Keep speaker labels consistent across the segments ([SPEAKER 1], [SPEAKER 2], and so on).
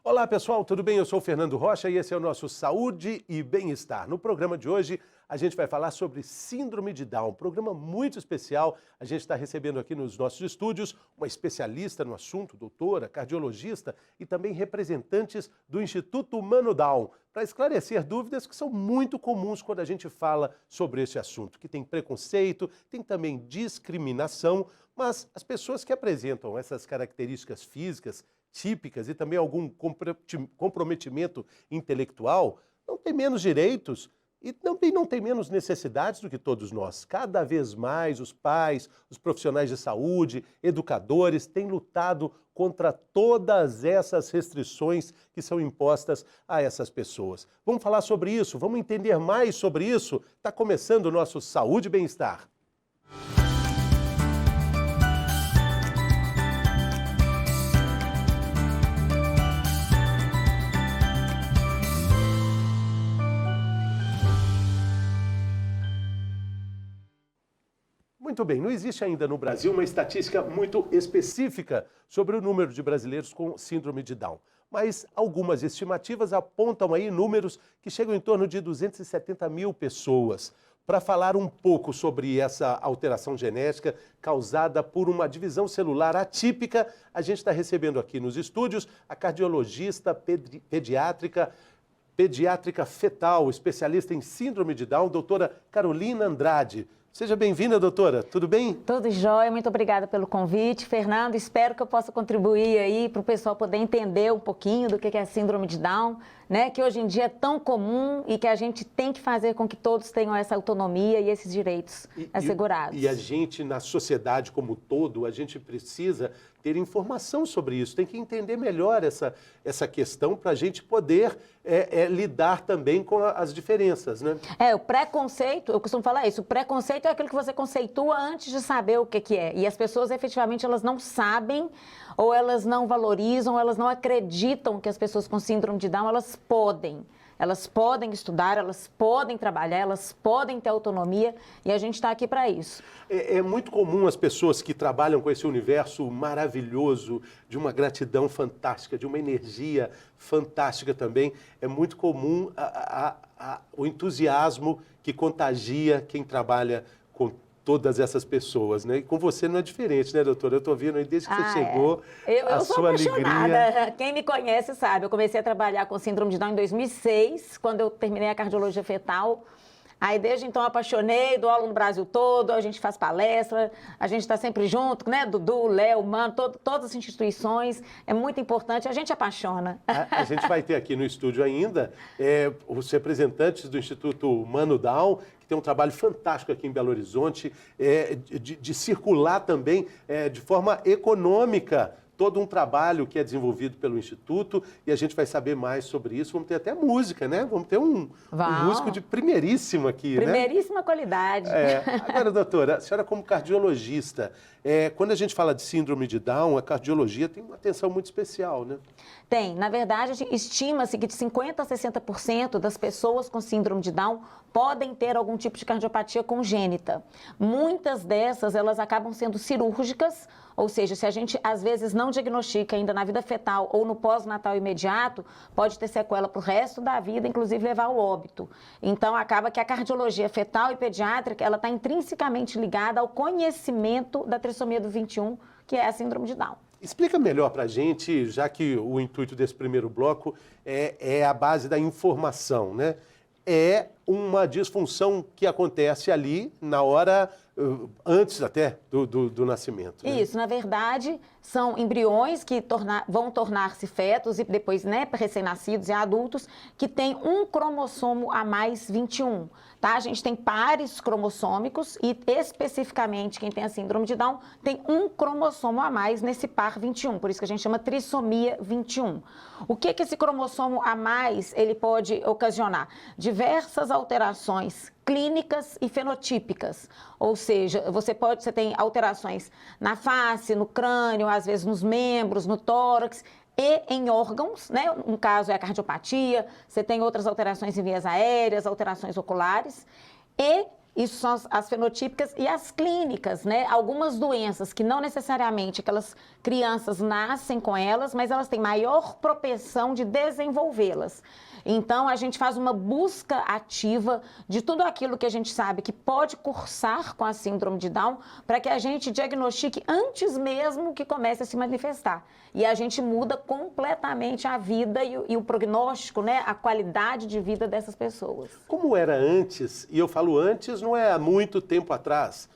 [SPEAKER 1] Olá pessoal, tudo bem? Eu sou o Fernando Rocha e esse é o nosso Saúde e Bem-Estar. No programa de hoje a gente vai falar sobre Síndrome de Down, um programa muito especial. A gente está recebendo aqui nos nossos estúdios uma especialista no assunto, doutora, cardiologista e também representantes do Instituto Mano Down, para esclarecer dúvidas que são muito comuns quando a gente fala sobre esse assunto, que tem preconceito, tem também discriminação, mas as pessoas que apresentam essas características físicas típicas e também algum comprometimento intelectual, não tem menos direitos e também não tem menos necessidades do que todos nós. Cada vez mais os pais, os profissionais de saúde, educadores têm lutado contra todas essas restrições que são impostas a essas pessoas. Vamos falar sobre isso, vamos entender mais sobre isso. Está começando o nosso Saúde e Bem-Estar. Muito bem, não existe ainda no Brasil uma estatística muito específica sobre o número de brasileiros com síndrome de Down, mas algumas estimativas apontam aí números que chegam em torno de 270 mil pessoas. Para falar um pouco sobre essa alteração genética causada por uma divisão celular atípica, a gente está recebendo aqui nos estúdios a cardiologista pediátrica fetal, especialista em síndrome de Down, doutora Carolina Andrade. Seja bem-vinda, doutora. Tudo bem?
[SPEAKER 2] Tudo jóia. Muito obrigada pelo convite, Fernando. Espero que eu possa contribuir aí para o pessoal poder entender um pouquinho do que é a síndrome de Down, né? Que hoje em dia é tão comum e que a gente tem que fazer com que todos tenham essa autonomia e esses direitos assegurados.
[SPEAKER 1] E a gente, na sociedade como um todo, a gente precisa ter informação sobre isso, tem que entender melhor essa questão para a gente poder lidar também com as diferenças, né?
[SPEAKER 2] O preconceito, eu costumo falar isso, o preconceito é aquilo que você conceitua antes de saber o que é. E as pessoas, efetivamente, elas não sabem, ou elas não valorizam, ou elas não acreditam que as pessoas com síndrome de Down, elas podem. Elas podem estudar, elas podem trabalhar, elas podem ter autonomia e a gente está aqui para isso.
[SPEAKER 1] É muito comum as pessoas que trabalham com esse universo maravilhoso, de uma gratidão fantástica, de uma energia fantástica também, é muito comum o entusiasmo que contagia quem trabalha com todas essas pessoas, né? E com você não é diferente, né, doutora? Eu estou vendo aí desde que você chegou,
[SPEAKER 2] eu
[SPEAKER 1] sua alegria.
[SPEAKER 2] Quem me conhece sabe, eu comecei a trabalhar com síndrome de Down em 2006, quando eu terminei a cardiologia fetal. Aí, desde então, eu apaixonei, dou aula no Brasil todo, a gente faz palestra, a gente está sempre junto, né? Dudu, Léo, Mano, todas as instituições, é muito importante, a gente apaixona.
[SPEAKER 1] A gente vai ter aqui no estúdio ainda os representantes do Instituto Mano Down, que tem um trabalho fantástico aqui em Belo Horizonte, de circular também de forma econômica todo um trabalho que é desenvolvido pelo Instituto e a gente vai saber mais sobre isso. Vamos ter até música, né? Vamos ter um músico de primeiríssima aqui,
[SPEAKER 2] primeiríssima qualidade.
[SPEAKER 1] Agora, doutora, a senhora como cardiologista, quando a gente fala de síndrome de Down, a cardiologia tem uma atenção muito especial, né?
[SPEAKER 2] Tem. Na verdade, estima-se que de 50% a 60% das pessoas com síndrome de Down podem ter algum tipo de cardiopatia congênita. Muitas dessas, elas acabam sendo cirúrgicas, ou seja, se a gente às vezes não diagnostica ainda na vida fetal ou no pós-natal imediato, pode ter sequela para o resto da vida, inclusive levar ao óbito. Então, acaba que a cardiologia fetal e pediátrica, ela está intrinsecamente ligada ao conhecimento da trissomia do 21, que é a síndrome de Down.
[SPEAKER 1] Explica melhor para a gente, já que o intuito desse primeiro bloco é a base da informação, né? É uma disfunção que acontece ali na hora, antes até do nascimento. Né?
[SPEAKER 2] Isso, na verdade, são embriões que vão tornar-se fetos e depois, né, recém-nascidos e adultos, que têm um cromossomo a mais 21. Tá? A gente tem pares cromossômicos e, especificamente, quem tem a síndrome de Down tem um cromossomo a mais nesse par 21, por isso que a gente chama trissomia 21. O que esse cromossomo a mais ele pode ocasionar? Diversas alterações clínicas e fenotípicas, ou seja, você tem alterações na face, no crânio, às vezes nos membros, no tórax e em órgãos, né? Um caso é a cardiopatia, você tem outras alterações em vias aéreas, alterações oculares e Isso são as fenotípicas e as clínicas, né? Algumas doenças que não necessariamente aquelas crianças nascem com elas, mas elas têm maior propensão de desenvolvê-las. Então, a gente faz uma busca ativa de tudo aquilo que a gente sabe que pode cursar com a síndrome de Down, para que a gente diagnostique antes mesmo que comece a se manifestar. E a gente muda completamente a vida e o prognóstico, né? A qualidade de vida dessas pessoas.
[SPEAKER 1] Como era antes, e eu falo antes, não é há muito tempo atrás,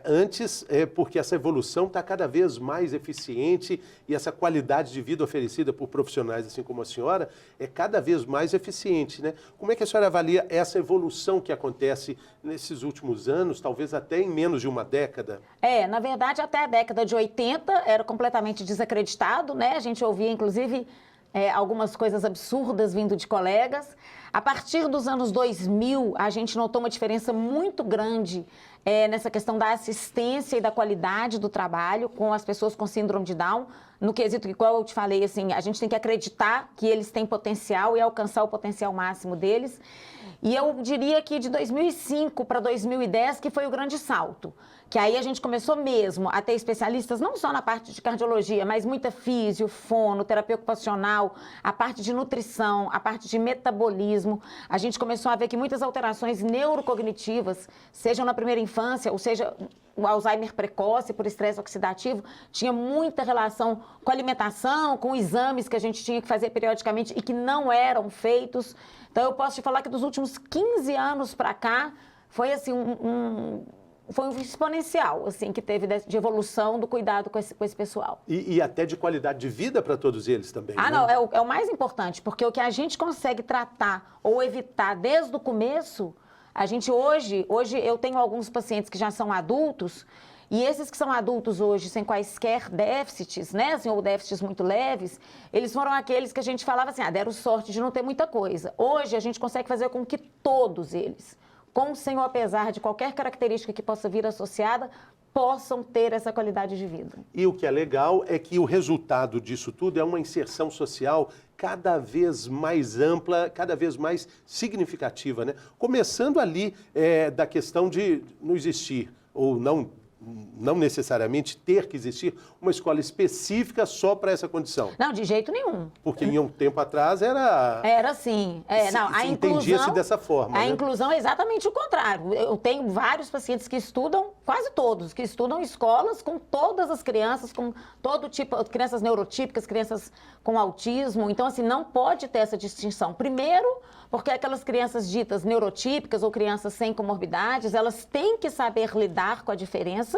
[SPEAKER 1] antes porque essa evolução está cada vez mais eficiente e essa qualidade de vida oferecida por profissionais assim como a senhora é cada vez mais eficiente, né? Como é que a senhora avalia essa evolução que acontece nesses últimos anos, talvez até em menos de uma década?
[SPEAKER 2] Na verdade, até a década de 80 era completamente desacreditado, né? A gente ouvia, inclusive, algumas coisas absurdas vindo de colegas. A partir dos anos 2000, a gente notou uma diferença muito grande nessa questão da assistência e da qualidade do trabalho com as pessoas com síndrome de Down, no quesito que, igual eu te falei, assim, a gente tem que acreditar que eles têm potencial e alcançar o potencial máximo deles. E eu diria que de 2005 para 2010 que foi o grande salto, que aí a gente começou mesmo a ter especialistas não só na parte de cardiologia, mas muita físio, fono, terapia ocupacional, a parte de nutrição, a parte de metabolismo. A gente começou a ver que muitas alterações neurocognitivas, sejam na primeira infância, ou seja, o Alzheimer precoce por estresse oxidativo, tinha muita relação com a alimentação, com exames que a gente tinha que fazer periodicamente e que não eram feitos. Então, eu posso te falar que dos últimos 15 anos para cá, foi assim foi um exponencial, assim, que teve de evolução do cuidado com esse pessoal.
[SPEAKER 1] E até de qualidade de vida para todos eles também, né?
[SPEAKER 2] Não, é o mais importante, porque o que a gente consegue tratar ou evitar desde o começo, a gente hoje eu tenho alguns pacientes que já são adultos, e esses que são adultos hoje, sem quaisquer déficits, né, assim, ou déficits muito leves, eles foram aqueles que a gente falava assim, deram sorte de não ter muita coisa. Hoje, a gente consegue fazer com que todos eles, com, sem ou apesar de qualquer característica que possa vir associada, possam ter essa qualidade de vida.
[SPEAKER 1] E o que é legal é que o resultado disso tudo é uma inserção social cada vez mais ampla, cada vez mais significativa, né? Começando ali da questão de não existir ou não necessariamente ter que existir uma escola específica só para essa condição.
[SPEAKER 2] Não, de jeito nenhum.
[SPEAKER 1] Porque em um tempo atrás era...
[SPEAKER 2] Era assim.
[SPEAKER 1] Entendia-se dessa forma.
[SPEAKER 2] A
[SPEAKER 1] né?
[SPEAKER 2] Inclusão é exatamente o contrário. Eu tenho vários pacientes que estudam, quase todos, que estudam escolas com todas as crianças, com todo tipo, crianças neurotípicas, crianças com autismo. Então, assim, não pode ter essa distinção. Primeiro, porque aquelas crianças ditas neurotípicas ou crianças sem comorbidades, elas têm que saber lidar com a diferença.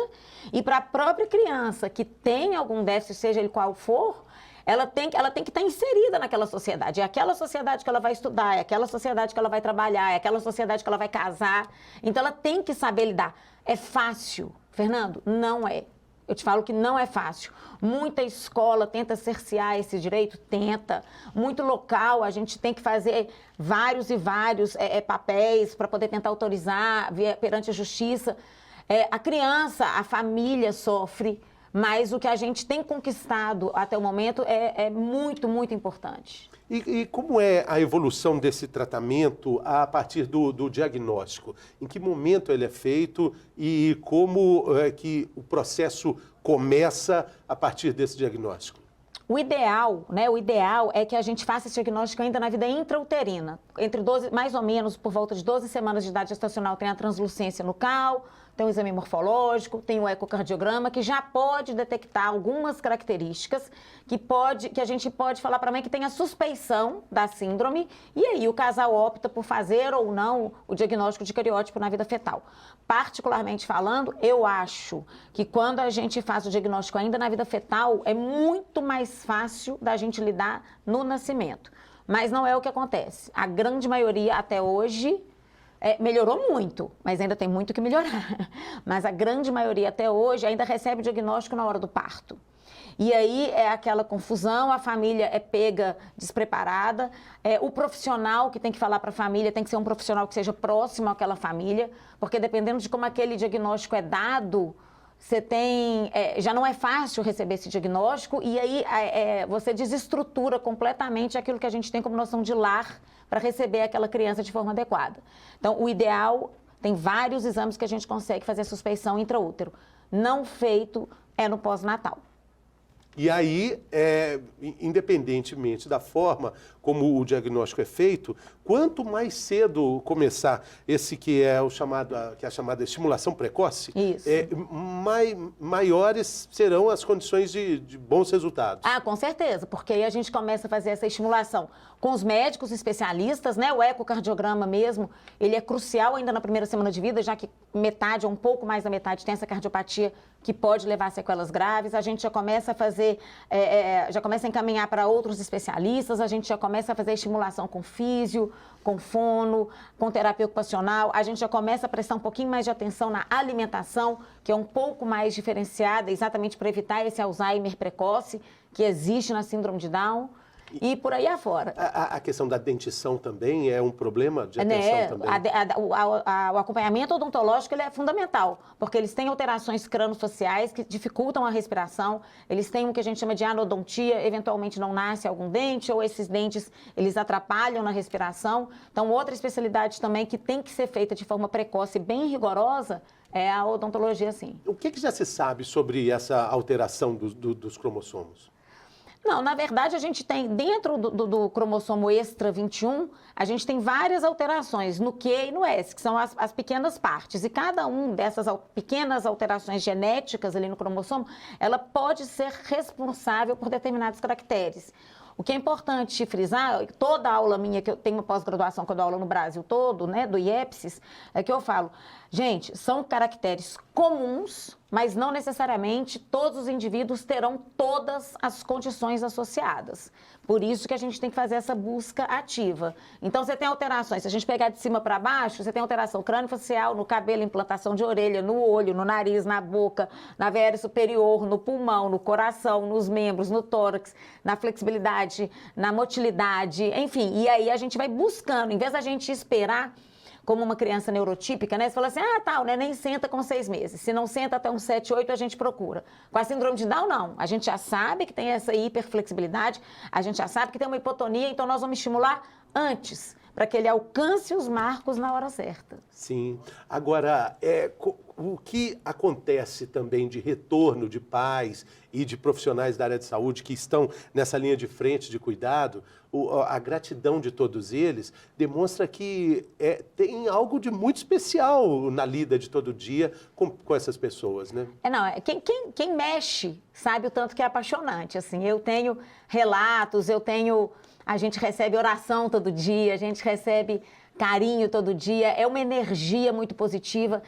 [SPEAKER 2] E para a própria criança que tem algum déficit, seja ele qual for, ela tem que estar inserida naquela sociedade. É aquela sociedade que ela vai estudar, é aquela sociedade que ela vai trabalhar, é aquela sociedade que ela vai casar. Então, ela tem que saber lidar. É fácil, Fernando? Não é. Eu te falo que não é fácil. Muita escola tenta cercear esse direito? Tenta. Muito local, a gente tem que fazer vários e vários papéis para poder tentar autorizar perante a justiça. A criança, a família sofre, mas o que a gente tem conquistado até o momento é muito, muito importante.
[SPEAKER 1] E como é a evolução desse tratamento a partir do diagnóstico? Em que momento ele é feito e como é que o processo começa a partir desse diagnóstico?
[SPEAKER 2] O ideal é que a gente faça esse diagnóstico ainda na vida intrauterina. Entre 12, mais ou menos, por volta de 12 semanas de idade gestacional, tem a translucência nucal, tem o exame morfológico, tem o ecocardiograma, que já pode detectar algumas características que a gente pode falar para a mãe que tem a suspeição da síndrome, e aí o casal opta por fazer ou não o diagnóstico de cariótipo na vida fetal. Particularmente falando, eu acho que quando a gente faz o diagnóstico ainda na vida fetal, é muito mais fácil da gente lidar no nascimento. Mas não é o que acontece. A grande maioria até hoje melhorou muito, mas ainda tem muito que melhorar. Mas a grande maioria até hoje ainda recebe o diagnóstico na hora do parto. E aí é aquela confusão, a família é pega despreparada, o profissional que tem que falar para a família tem que ser um profissional que seja próximo àquela família, porque dependendo de como aquele diagnóstico é dado, você tem, já não é fácil receber esse diagnóstico e aí você desestrutura completamente aquilo que a gente tem como noção de lar para receber aquela criança de forma adequada. Então, o ideal tem vários exames que a gente consegue fazer a suspeição intraútero. Não feito é no pós-natal.
[SPEAKER 1] E aí, independentemente da forma como o diagnóstico é feito, quanto mais cedo começar esse que é a chamada estimulação precoce,
[SPEAKER 2] Isso.
[SPEAKER 1] maiores serão as condições de bons resultados.
[SPEAKER 2] Ah, com certeza, porque aí a gente começa a fazer essa estimulação com os médicos especialistas, né? O ecocardiograma mesmo, ele é crucial ainda na primeira semana de vida, já que metade ou um pouco mais da metade tem essa cardiopatia que pode levar a sequelas graves. A gente já começa a fazer, já começa a encaminhar para outros especialistas, a gente já começa a fazer estimulação com físio, com fono, com terapia ocupacional, a gente já começa a prestar um pouquinho mais de atenção na alimentação, que é um pouco mais diferenciada, exatamente para evitar esse Alzheimer precoce que existe na síndrome de Down. E por aí afora.
[SPEAKER 1] A questão da dentição também é um problema de atenção também?
[SPEAKER 2] O acompanhamento odontológico ele é fundamental, porque eles têm alterações crâniofaciais que dificultam a respiração, eles têm o que a gente chama de anodontia, eventualmente não nasce algum dente, ou esses dentes eles atrapalham na respiração. Então, outra especialidade também que tem que ser feita de forma precoce e bem rigorosa é a odontologia, sim.
[SPEAKER 1] O que já se sabe sobre essa alteração dos cromossomos?
[SPEAKER 2] Não, na verdade, a gente tem, dentro do cromossomo extra 21, a gente tem várias alterações no Q e no S, que são as pequenas partes. E cada uma dessas pequenas alterações genéticas ali no cromossomo, ela pode ser responsável por determinados caracteres. O que é importante frisar, toda aula minha, que eu tenho pós-graduação, que eu dou aula no Brasil todo, né, do IEPSIS, é que eu falo, gente, são caracteres comuns, mas não necessariamente todos os indivíduos terão todas as condições associadas. Por isso que a gente tem que fazer essa busca ativa. Então, você tem alterações, se a gente pegar de cima para baixo, você tem alteração crâniofacial, no cabelo, implantação de orelha, no olho, no nariz, na boca, na veia superior, no pulmão, no coração, nos membros, no tórax, na flexibilidade, na motilidade, enfim. E aí a gente vai buscando, em vez da gente esperar como uma criança neurotípica, né? Você fala assim, o neném senta com 6 meses. Se não senta até uns 7, 8, a gente procura. Com a síndrome de Down, não. A gente já sabe que tem essa hiperflexibilidade, a gente já sabe que tem uma hipotonia, então nós vamos estimular antes, para que ele alcance os marcos na hora certa.
[SPEAKER 1] Sim. Agora, o que acontece também de retorno de pais e de profissionais da área de saúde que estão nessa linha de frente de cuidado, a gratidão de todos eles demonstra que tem algo de muito especial na lida de todo dia com essas pessoas, né?
[SPEAKER 2] Quem mexe sabe o tanto que é apaixonante, assim. Eu tenho relatos, a gente recebe oração todo dia, a gente recebe carinho todo dia, é uma energia muito positiva,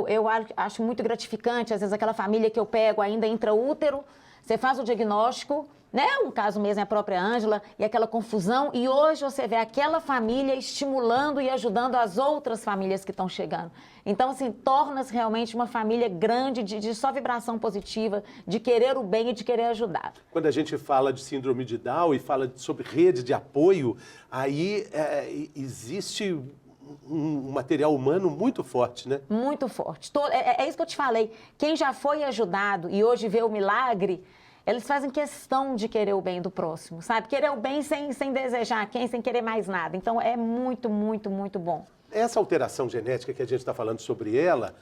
[SPEAKER 2] eu acho muito gratificante, às vezes aquela família que eu pego ainda intraútero, você faz o diagnóstico, né? Um caso mesmo é a própria Ângela, e aquela confusão, e hoje você vê aquela família estimulando e ajudando as outras famílias que estão chegando. Então, assim, torna-se realmente uma família grande, de só vibração positiva, de querer o bem e de querer ajudar.
[SPEAKER 1] Quando a gente fala de síndrome de Down e fala sobre rede de apoio, aí existe um material humano muito forte, né?
[SPEAKER 2] Muito forte. É isso que eu te falei. Quem já foi ajudado e hoje vê o milagre, eles fazem questão de querer o bem do próximo, sabe? Querer o bem sem desejar quem, sem querer mais nada. Então, é muito, muito, muito bom.
[SPEAKER 1] Essa alteração genética que a gente está falando sobre ela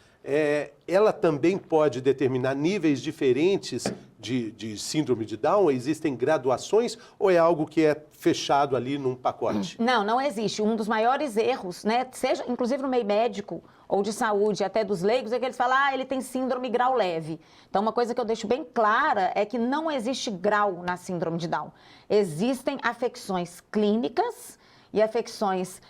[SPEAKER 1] também pode determinar níveis diferentes de síndrome de Down? Existem graduações ou é algo que é fechado ali num pacote?
[SPEAKER 2] Não existe. Um dos maiores erros, né, seja inclusive no meio médico ou de saúde, até dos leigos, é que eles falam, ele tem síndrome grau leve. Então, uma coisa que eu deixo bem clara é que não existe grau na síndrome de Down. Existem afecções clínicas e afecções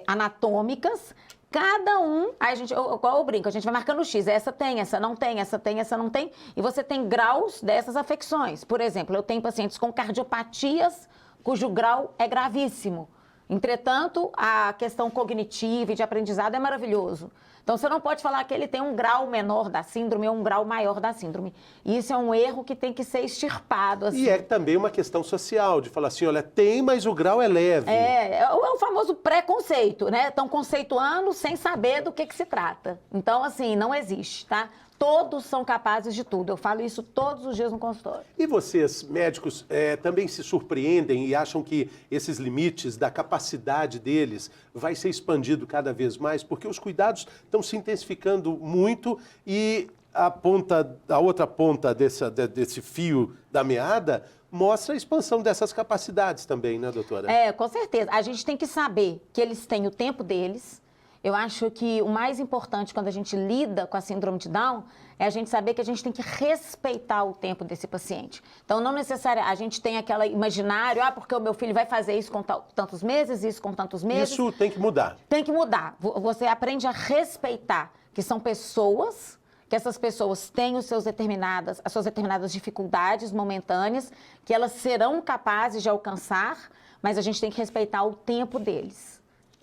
[SPEAKER 2] anatômicas. Cada um, aí eu brinco, a gente vai marcando o X, essa tem, essa não tem, essa tem, essa não tem, e você tem graus dessas afecções. Por exemplo, eu tenho pacientes com cardiopatias cujo grau é gravíssimo. Entretanto, a questão cognitiva e de aprendizado é maravilhoso. Então, você não pode falar que ele tem um grau menor da síndrome ou um grau maior da síndrome. Isso é um erro que tem que ser extirpado. Assim.
[SPEAKER 1] E é também uma questão social, de falar assim, olha, tem, mas o grau é leve.
[SPEAKER 2] É o famoso preconceito, né? Estão conceituando sem saber do que se trata. Então, assim, não existe, tá? Todos são capazes de tudo. Eu falo isso todos os dias no consultório.
[SPEAKER 1] E vocês, médicos, também se surpreendem e acham que esses limites da capacidade deles vai ser expandido cada vez mais? Porque os cuidados estão se intensificando muito e a outra ponta desse fio da meada mostra a expansão dessas capacidades também, né, doutora?
[SPEAKER 2] Com certeza. A gente tem que saber que eles têm o tempo deles. Eu acho que o mais importante quando a gente lida com a síndrome de Down é a gente saber que a gente tem que respeitar o tempo desse paciente. Então, não necessariamente a gente tem aquele imaginário, porque o meu filho vai fazer isso com tantos meses, isso com tantos meses.
[SPEAKER 1] Isso tem que mudar.
[SPEAKER 2] Tem que mudar. Você aprende a respeitar que são pessoas, que essas pessoas têm as suas determinadas dificuldades momentâneas, que elas serão capazes de alcançar, mas a gente tem que respeitar o tempo deles.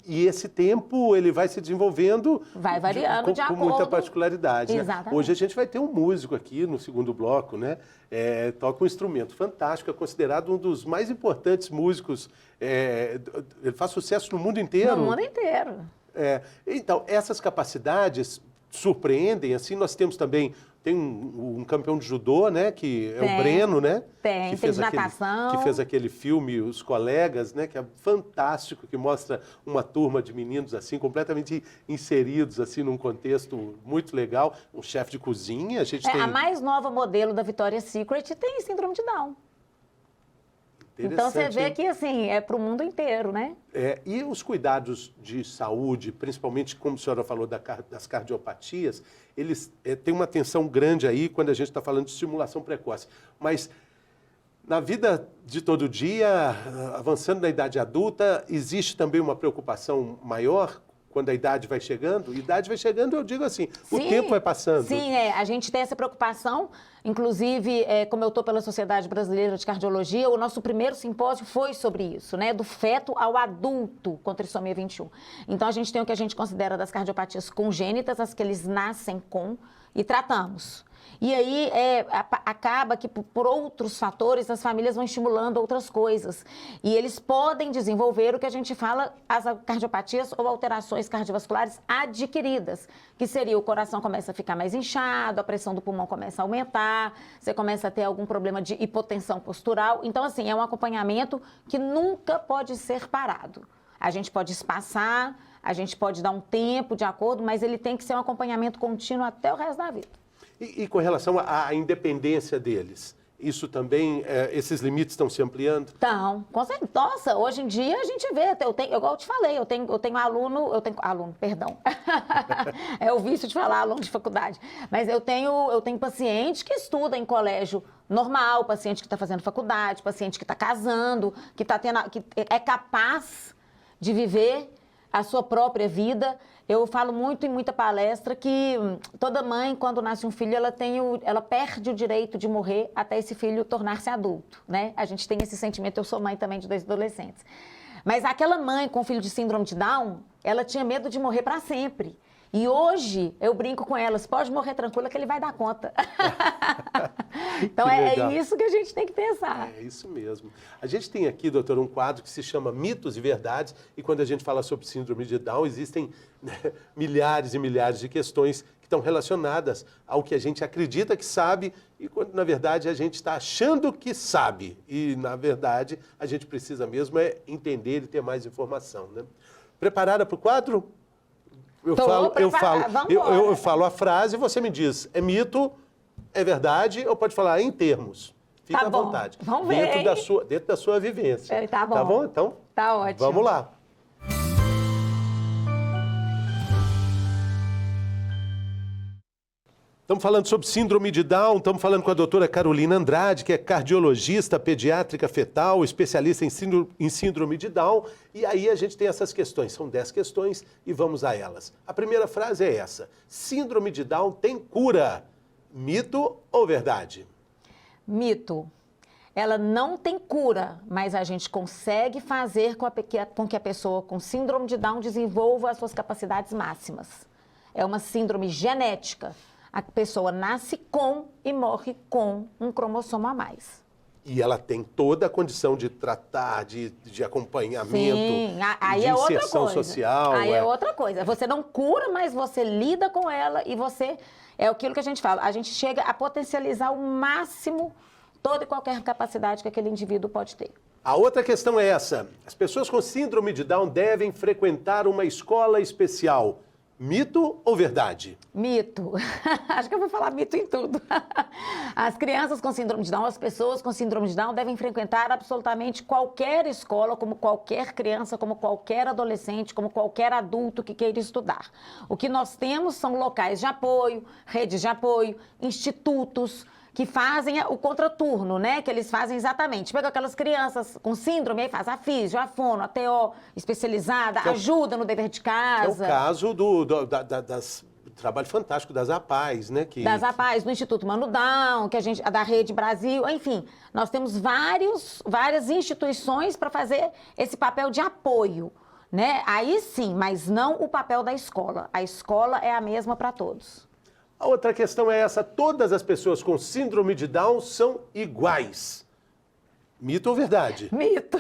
[SPEAKER 1] E esse tempo, ele vai se desenvolvendo...
[SPEAKER 2] Vai variando de acordo...
[SPEAKER 1] Com muita particularidade.
[SPEAKER 2] Exatamente.
[SPEAKER 1] Né? Hoje a gente vai ter um músico aqui no segundo bloco, né? Toca um instrumento fantástico, é considerado um dos mais importantes músicos. Ele faz sucesso no mundo inteiro.
[SPEAKER 2] No mundo inteiro.
[SPEAKER 1] Então, essas capacidades surpreendem. Assim, nós temos também... Tem um campeão de judô, né? Que é o Breno, né?
[SPEAKER 2] Tem de natação.
[SPEAKER 1] Que fez aquele filme Os Colegas, né? Que é fantástico, que mostra uma turma de meninos assim, completamente inseridos assim num contexto muito legal. Um chefe de cozinha, a gente tem...
[SPEAKER 2] A mais nova modelo da Victoria's Secret tem síndrome de Down. Então você vê que assim, é para o mundo inteiro, né?
[SPEAKER 1] E os cuidados de saúde, principalmente, como a senhora falou, das cardiopatias, eles têm uma atenção grande aí quando a gente está falando de estimulação precoce. Mas na vida de todo dia, avançando na idade adulta, existe também uma preocupação maior quando a idade vai chegando? Idade vai chegando, eu digo assim, o tempo vai passando.
[SPEAKER 2] Sim, a gente tem essa preocupação. Inclusive, como eu estou pela Sociedade Brasileira de Cardiologia, o nosso primeiro simpósio foi sobre isso, né? Do feto ao adulto com trissomia 21. Então, a gente tem o que a gente considera das cardiopatias congênitas, as que eles nascem com, e tratamos. E aí acaba que por outros fatores as famílias vão estimulando outras coisas. E eles podem desenvolver o que a gente fala, as cardiopatias ou alterações cardiovasculares adquiridas, que seria o coração começa a ficar mais inchado, a pressão do pulmão começa a aumentar, você começa a ter algum problema de hipotensão postural. Então, assim, é um acompanhamento que nunca pode ser parado. A gente pode espaçar, a gente pode dar um tempo de acordo, mas ele tem que ser um acompanhamento contínuo até o resto da vida.
[SPEAKER 1] E com relação à independência deles, isso também, esses limites estão se ampliando?
[SPEAKER 2] Estão, com certeza. Nossa, hoje em dia a gente vê, igual eu te falei, eu tenho aluno, perdão. É o vício de falar aluno de faculdade. Mas eu tenho paciente que estuda em colégio normal, paciente que está fazendo faculdade, paciente que está casando, que é capaz de viver a sua própria vida. Eu falo muito em muita palestra que toda mãe, quando nasce um filho, ela perde o direito de morrer até esse filho tornar-se adulto, né? A gente tem esse sentimento, eu sou mãe também de 2 adolescentes. Mas aquela mãe com filho de síndrome de Down, ela tinha medo de morrer para sempre. E hoje, eu brinco com elas, pode morrer tranquila que ele vai dar conta. Então, é isso que a gente tem que pensar.
[SPEAKER 1] É isso mesmo. A gente tem aqui, doutor, um quadro que se chama Mitos e Verdades, e quando a gente fala sobre síndrome de Down, existem milhares e milhares de questões que estão relacionadas ao que a gente acredita que sabe, e quando, na verdade, a gente está achando que sabe. E, na verdade, a gente precisa mesmo entender e ter mais informação, né? Preparada para o quadro? Eu falo a frase e você me diz, é mito, é verdade, ou pode falar em termos. Fica à vontade.
[SPEAKER 2] Vamos ver,
[SPEAKER 1] dentro da sua vivência.
[SPEAKER 2] Tá bom.
[SPEAKER 1] Tá bom? Então,
[SPEAKER 2] tá ótimo.
[SPEAKER 1] Vamos lá. Estamos falando sobre síndrome de Down, estamos falando com a doutora Carolina Andrade, que é cardiologista pediátrica fetal, especialista em síndrome de Down. E aí a gente tem essas questões, são 10 questões e vamos a elas. A primeira frase é essa: síndrome de Down tem cura? Mito ou verdade?
[SPEAKER 2] Mito. Ela não tem cura, mas a gente consegue fazer com que a pessoa com síndrome de Down desenvolva as suas capacidades máximas. É uma síndrome genética. A pessoa nasce com e morre com um cromossomo a mais.
[SPEAKER 1] E ela tem toda a condição de tratar, de acompanhamento,
[SPEAKER 2] Sim, aí
[SPEAKER 1] de
[SPEAKER 2] é outra
[SPEAKER 1] inserção
[SPEAKER 2] coisa.
[SPEAKER 1] social.
[SPEAKER 2] Aí é outra coisa. Você não cura, mas você lida com ela e você... É aquilo que a gente fala. A gente chega a potencializar ao máximo toda e qualquer capacidade que aquele indivíduo pode ter.
[SPEAKER 1] A outra questão é essa. As pessoas com síndrome de Down devem frequentar uma escola especial. Mito ou verdade?
[SPEAKER 2] Mito. Acho que eu vou falar mito em tudo. As crianças com síndrome de Down, as pessoas com síndrome de Down devem frequentar absolutamente qualquer escola, como qualquer criança, como qualquer adolescente, como qualquer adulto que queira estudar. O que nós temos são locais de apoio, redes de apoio, institutos, que fazem o contraturno, né? Que eles fazem exatamente. Pega aquelas crianças com síndrome, aí faz a físio, a fono, a TO especializada, ajuda no dever de casa.
[SPEAKER 1] É o caso do trabalho fantástico das APAES, né?
[SPEAKER 2] Das APAES, do Instituto Mano Down, da Rede Brasil, enfim. Nós temos várias instituições para fazer esse papel de apoio, né? Aí sim, mas não o papel da escola. A escola é a mesma para todos.
[SPEAKER 1] A outra questão é essa: todas as pessoas com síndrome de Down são iguais. Mito ou verdade?
[SPEAKER 2] Mito.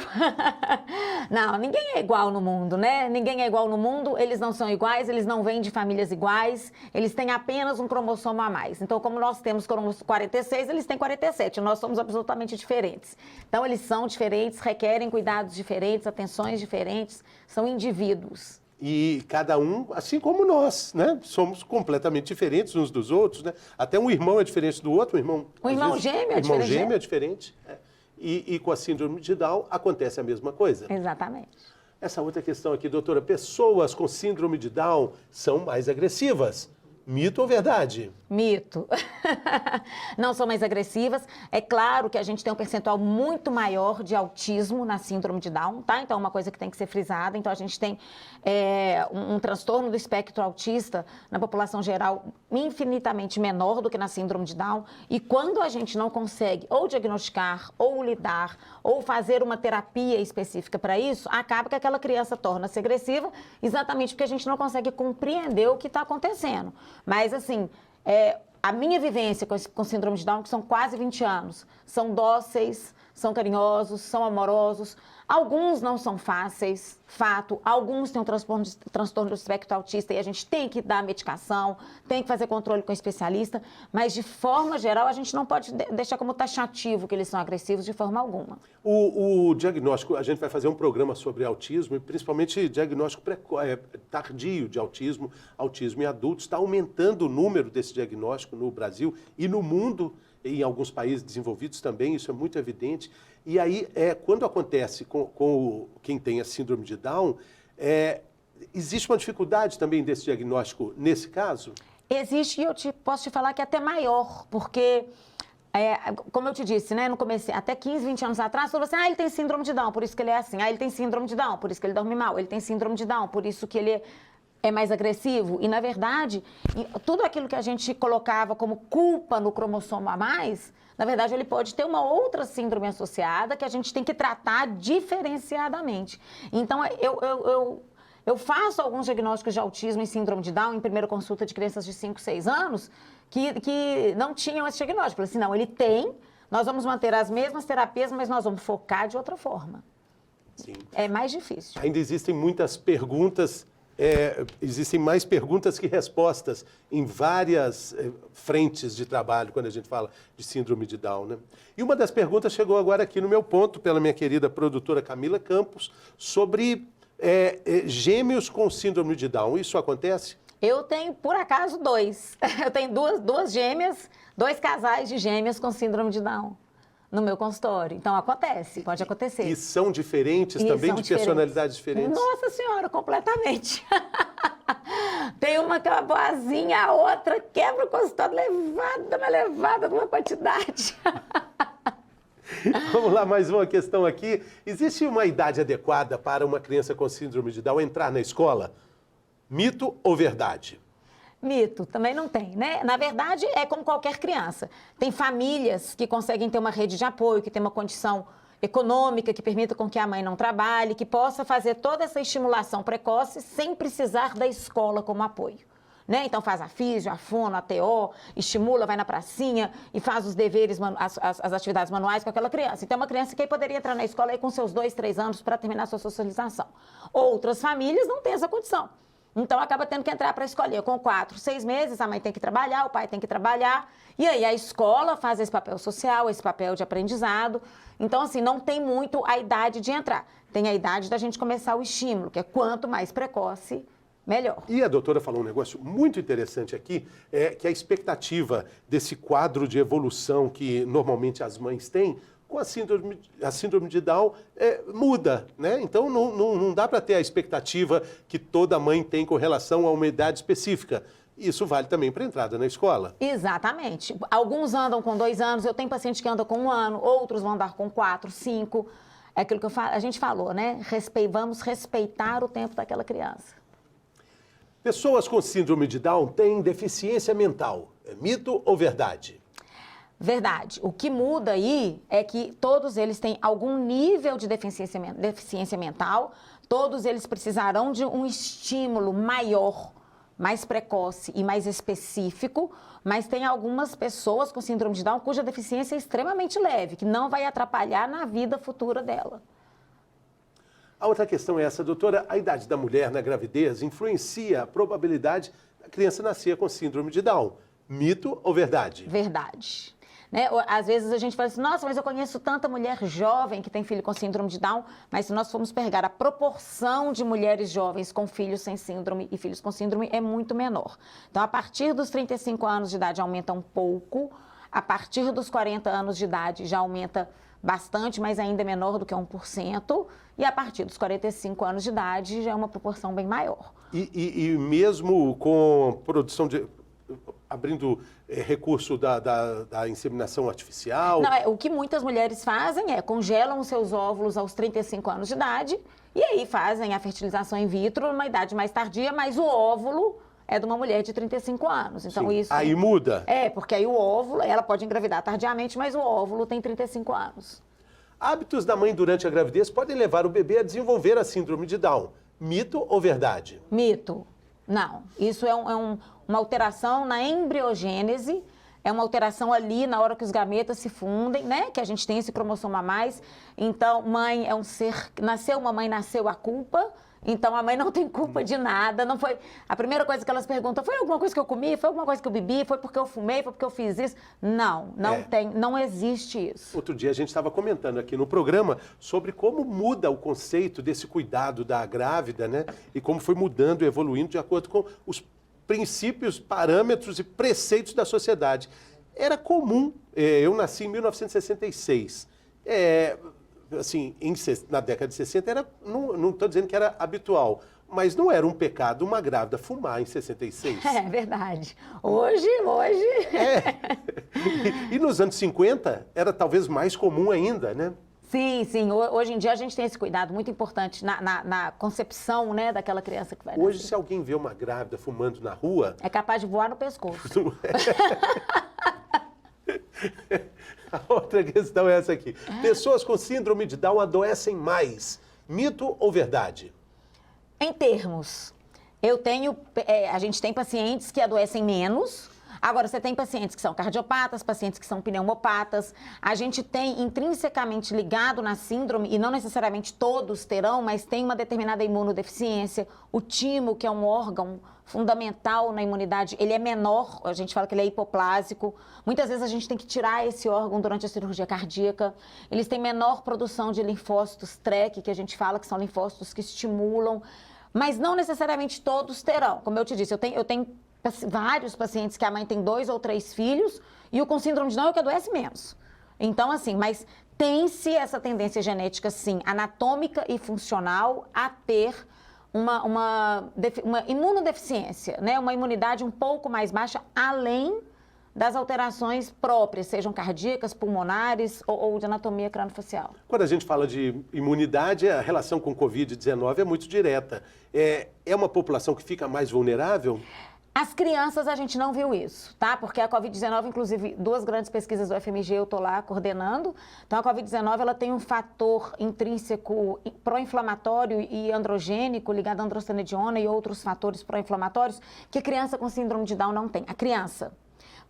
[SPEAKER 2] Não, ninguém é igual no mundo, né? Ninguém é igual no mundo, eles não são iguais, eles não vêm de famílias iguais, eles têm apenas um cromossomo a mais. Então, como nós temos 46, eles têm 47, nós somos absolutamente diferentes. Então, eles são diferentes, requerem cuidados diferentes, atenções diferentes, são indivíduos.
[SPEAKER 1] E cada um, assim como nós, né? Somos completamente diferentes uns dos outros, né? Até um irmão é diferente do outro,
[SPEAKER 2] um irmão gêmeo é diferente.
[SPEAKER 1] Um irmão gêmeo é diferente. E com a síndrome de Down acontece a mesma coisa.
[SPEAKER 2] Exatamente.
[SPEAKER 1] Essa outra questão aqui, doutora: pessoas com síndrome de Down são mais agressivas. Mito ou verdade?
[SPEAKER 2] Mito. Não são mais agressivas. É claro que a gente tem um percentual muito maior de autismo na síndrome de Down, tá? Então, é uma coisa que tem que ser frisada. Então, a gente tem um transtorno do espectro autista na população geral infinitamente menor do que na síndrome de Down. E quando a gente não consegue ou diagnosticar, ou lidar, ou fazer uma terapia específica para isso, acaba que aquela criança torna-se agressiva exatamente porque a gente não consegue compreender o que está acontecendo. Mas, assim, a minha vivência com síndrome de Down, que são quase 20 anos, são dóceis, são carinhosos, são amorosos. Alguns não são fáceis, fato. Alguns têm um transtorno do espectro autista e a gente tem que dar medicação, tem que fazer controle com o especialista, mas, de forma geral, a gente não pode deixar como taxativo que eles são agressivos de forma alguma.
[SPEAKER 1] O diagnóstico, a gente vai fazer um programa sobre autismo, e principalmente diagnóstico tardio de autismo em adultos. Está aumentando o número desse diagnóstico no Brasil e no mundo, em alguns países desenvolvidos também, isso é muito evidente. E aí, quando acontece com quem tem a síndrome de Down, existe uma dificuldade também desse diagnóstico nesse caso?
[SPEAKER 2] Existe, e eu posso te falar que é até maior, porque, como eu te disse, né, no começo, até 15, 20 anos atrás, falou assim: ele tem síndrome de Down, por isso que ele é assim. Ele tem síndrome de Down, por isso que ele dorme mal. Ele tem síndrome de Down, por isso que ele é mais agressivo. E, na verdade, tudo aquilo que a gente colocava como culpa no cromossomo a mais, na verdade, ele pode ter uma outra síndrome associada que a gente tem que tratar diferenciadamente. Então, eu faço alguns diagnósticos de autismo e síndrome de Down em primeira consulta de crianças de 5, 6 anos que não tinham esse diagnóstico. Eu falei assim: não, ele tem, nós vamos manter as mesmas terapias, mas nós vamos focar de outra forma.
[SPEAKER 1] Sim.
[SPEAKER 2] É mais difícil.
[SPEAKER 1] Ainda existem muitas perguntas. Existem mais perguntas que respostas em várias frentes de trabalho quando a gente fala de síndrome de Down, né? E uma das perguntas chegou agora aqui no meu ponto, pela minha querida produtora Camila Campos, sobre gêmeos com síndrome de Down. Isso acontece?
[SPEAKER 2] Eu tenho, por acaso, 2. Eu tenho duas gêmeas, 2 casais de gêmeas com síndrome de Down no meu consultório. Então, pode acontecer.
[SPEAKER 1] E são diferentes também, de personalidades diferentes?
[SPEAKER 2] Nossa Senhora, completamente. Tem uma que é uma boazinha, a outra quebra o consultório levada numa quantidade.
[SPEAKER 1] Vamos lá, mais uma questão aqui. Existe uma idade adequada para uma criança com síndrome de Down entrar na escola? Mito ou verdade?
[SPEAKER 2] Mito, também não tem, né? Na verdade, é como qualquer criança. Tem famílias que conseguem ter uma rede de apoio, que tem uma condição econômica que permita com que a mãe não trabalhe, que possa fazer toda essa estimulação precoce sem precisar da escola como apoio. né? Então faz a físio, a fono, a TO, estimula, vai na pracinha e faz os deveres, as atividades manuais com aquela criança. Então é uma criança que aí poderia entrar na escola aí com seus 2, 3 anos para terminar sua socialização. Outras famílias não têm essa condição. Então acaba tendo que entrar para a escolinha com 4, 6 meses, a mãe tem que trabalhar, o pai tem que trabalhar, e aí a escola faz esse papel social, esse papel de aprendizado. Então, assim, não tem muito a idade de entrar. Tem a idade da gente começar o estímulo, que é quanto mais precoce, melhor.
[SPEAKER 1] E a doutora falou um negócio muito interessante aqui, que a expectativa desse quadro de evolução que normalmente as mães têm, com a síndrome de Down, muda, né? Então não dá para ter a expectativa que toda mãe tem com relação a uma idade específica. Isso vale também para a entrada na escola.
[SPEAKER 2] Exatamente. Alguns andam com 2 anos, eu tenho paciente que anda com 1 ano, outros vão andar com 4, 5. É aquilo que a gente falou, né? Vamos respeitar o tempo daquela criança.
[SPEAKER 1] Pessoas com síndrome de Down têm deficiência mental. É mito ou verdade?
[SPEAKER 2] Verdade. O que muda aí é que todos eles têm algum nível de deficiência mental, todos eles precisarão de um estímulo maior, mais precoce e mais específico, mas tem algumas pessoas com síndrome de Down cuja deficiência é extremamente leve, que não vai atrapalhar na vida futura dela.
[SPEAKER 1] A outra questão é essa, doutora, a idade da mulher na gravidez influencia a probabilidade da criança nascer com síndrome de Down. Mito ou verdade?
[SPEAKER 2] Verdade. Né? Às vezes a gente fala assim, nossa, mas eu conheço tanta mulher jovem que tem filho com síndrome de Down, mas se nós formos pegar a proporção de mulheres jovens com filhos sem síndrome e filhos com síndrome é muito menor. Então, a partir dos 35 anos de idade aumenta um pouco, a partir dos 40 anos de idade já aumenta bastante, mas ainda é menor do que 1%, e a partir dos 45 anos de idade já é uma proporção bem maior.
[SPEAKER 1] E mesmo com produção de... abrindo recurso da inseminação artificial?
[SPEAKER 2] Não, o que muitas mulheres fazem é congelam os seus óvulos aos 35 anos de idade e aí fazem a fertilização in vitro numa idade mais tardia, mas o óvulo é de uma mulher de 35 anos. Então,
[SPEAKER 1] sim,
[SPEAKER 2] isso...
[SPEAKER 1] Aí muda?
[SPEAKER 2] Porque aí o óvulo, ela pode engravidar tardiamente, mas o óvulo tem 35 anos.
[SPEAKER 1] Hábitos da mãe durante a gravidez podem levar o bebê a desenvolver a síndrome de Down. Mito ou verdade?
[SPEAKER 2] Mito. Não. Isso é uma alteração na embriogênese, é uma alteração ali na hora que os gametas se fundem, né? Que a gente tem esse cromossomo a mais. Então, mãe é um ser... Nasceu uma mãe, nasceu a culpa. Então, a mãe não tem culpa de nada. Não foi... A primeira coisa que elas perguntam, foi alguma coisa que eu comi? Foi alguma coisa que eu bebi? Foi porque eu fumei? Foi porque eu fiz isso? Não tem, não existe isso.
[SPEAKER 1] Outro dia a gente estava comentando aqui no programa sobre como muda o conceito desse cuidado da grávida, né? E como foi mudando e evoluindo de acordo com os princípios, parâmetros e preceitos da sociedade. Era comum, eu nasci em 1966, assim, na década de 60, não estou dizendo que era habitual, mas não era um pecado uma grávida fumar em 66.
[SPEAKER 2] É verdade. Hoje...
[SPEAKER 1] E nos anos 50 era talvez mais comum ainda, né?
[SPEAKER 2] Sim. Hoje em dia a gente tem esse cuidado muito importante na concepção, né, daquela criança que vai nascer.
[SPEAKER 1] Hoje, se alguém vê uma grávida fumando na rua...
[SPEAKER 2] É capaz de voar no pescoço.
[SPEAKER 1] A outra questão é essa aqui. Pessoas com síndrome de Down adoecem mais. Mito ou verdade?
[SPEAKER 2] Em termos, a gente tem pacientes que adoecem menos. Agora, você tem pacientes que são cardiopatas, pacientes que são pneumopatas. A gente tem intrinsecamente ligado na síndrome, e não necessariamente todos terão, mas tem uma determinada imunodeficiência. O timo, que é um órgão fundamental na imunidade, ele é menor, a gente fala que ele é hipoplásico. Muitas vezes a gente tem que tirar esse órgão durante a cirurgia cardíaca. Eles têm menor produção de linfócitos TREC, que a gente fala que são linfócitos que estimulam, mas não necessariamente todos terão. Como eu te disse, eu tenho vários pacientes que a mãe tem 2 ou 3 filhos e o com síndrome de Down é o que adoece menos. Então, assim, mas tem-se essa tendência genética, sim, anatômica e funcional a ter uma imunodeficiência, né? Uma imunidade um pouco mais baixa, além das alterações próprias, sejam cardíacas, pulmonares ou de anatomia crâniofacial.
[SPEAKER 1] Quando a gente fala de imunidade, a relação com o Covid-19 é muito direta. É uma população que fica mais vulnerável?
[SPEAKER 2] As crianças, a gente não viu isso, tá? Porque a Covid-19, inclusive, 2 grandes pesquisas do FMG eu estou lá coordenando. Então, a Covid-19, ela tem um fator intrínseco pró-inflamatório e androgênico, ligado à androstenediona e outros fatores pró-inflamatórios, que a criança com síndrome de Down não tem. A criança.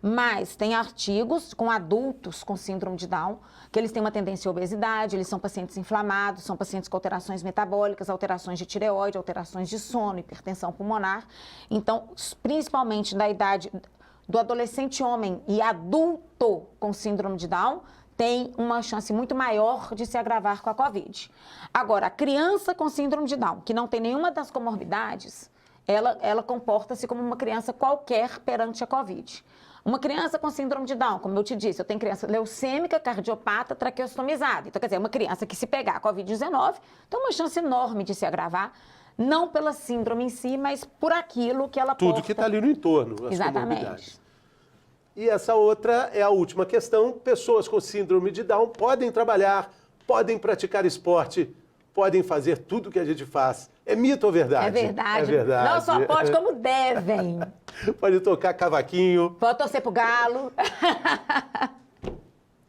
[SPEAKER 2] Mas tem artigos com adultos com síndrome de Down, que eles têm uma tendência à obesidade, eles são pacientes inflamados, são pacientes com alterações metabólicas, alterações de tireoide, alterações de sono, hipertensão pulmonar. Então, principalmente da idade do adolescente homem e adulto com síndrome de Down, tem uma chance muito maior de se agravar com a Covid. Agora, a criança com síndrome de Down, que não tem nenhuma das comorbidades, ela comporta-se como uma criança qualquer perante a Covid. Uma criança com síndrome de Down, como eu te disse, eu tenho criança leucêmica, cardiopata, traqueostomizada. Então, quer dizer, uma criança que se pegar a Covid-19 tem uma chance enorme de se agravar, não pela síndrome em si, mas por aquilo que ela porta.
[SPEAKER 1] Tudo que está ali no entorno, as
[SPEAKER 2] Exatamente.
[SPEAKER 1] comorbidades. E essa outra é a última questão. Pessoas com síndrome de Down podem trabalhar, podem praticar esporte, podem fazer tudo que a gente faz. É mito ou verdade?
[SPEAKER 2] É verdade.
[SPEAKER 1] É verdade.
[SPEAKER 2] Não só pode, como devem.
[SPEAKER 1] Pode tocar cavaquinho.
[SPEAKER 2] Pode torcer pro galo.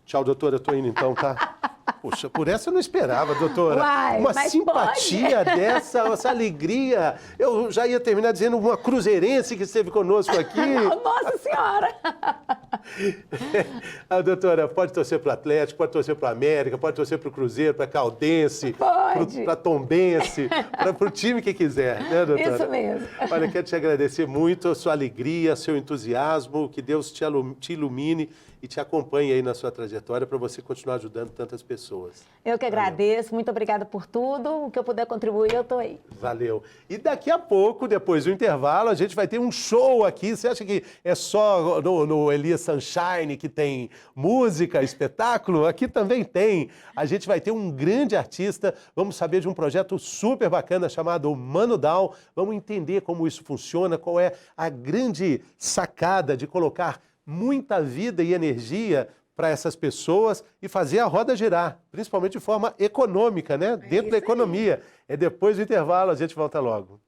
[SPEAKER 1] Tchau, doutora, eu tô indo então, tá? Poxa, por essa eu não esperava, doutora.
[SPEAKER 2] Uai,
[SPEAKER 1] uma
[SPEAKER 2] mas
[SPEAKER 1] simpatia
[SPEAKER 2] pode.
[SPEAKER 1] dessa, essa alegria. Eu já ia terminar dizendo uma cruzeirense que esteve conosco aqui.
[SPEAKER 2] Nossa Senhora!
[SPEAKER 1] A doutora pode torcer para o Atlético, pode torcer para o América, pode torcer para o Cruzeiro, para Caldense, para Tombense, para o time que quiser, né, doutora?
[SPEAKER 2] Isso mesmo.
[SPEAKER 1] Olha, quero te agradecer muito a sua alegria, seu entusiasmo, que Deus te ilumine e te acompanhe aí na sua trajetória para você continuar ajudando tantas pessoas.
[SPEAKER 2] Eu que agradeço, muito obrigada por tudo. O que eu puder contribuir, eu estou aí.
[SPEAKER 1] Valeu. E daqui a pouco, depois do intervalo, a gente vai ter um show aqui. Você acha que é só no Elias Sunshine que tem música, espetáculo? Aqui também tem. A gente vai ter um grande artista. Vamos saber de um projeto super bacana chamado Mano Down. Vamos entender como isso funciona, qual é a grande sacada de colocar muita vida e energia para essas pessoas e fazer a roda girar, principalmente de forma econômica, né? Dentro da economia. É depois do intervalo, a gente volta logo.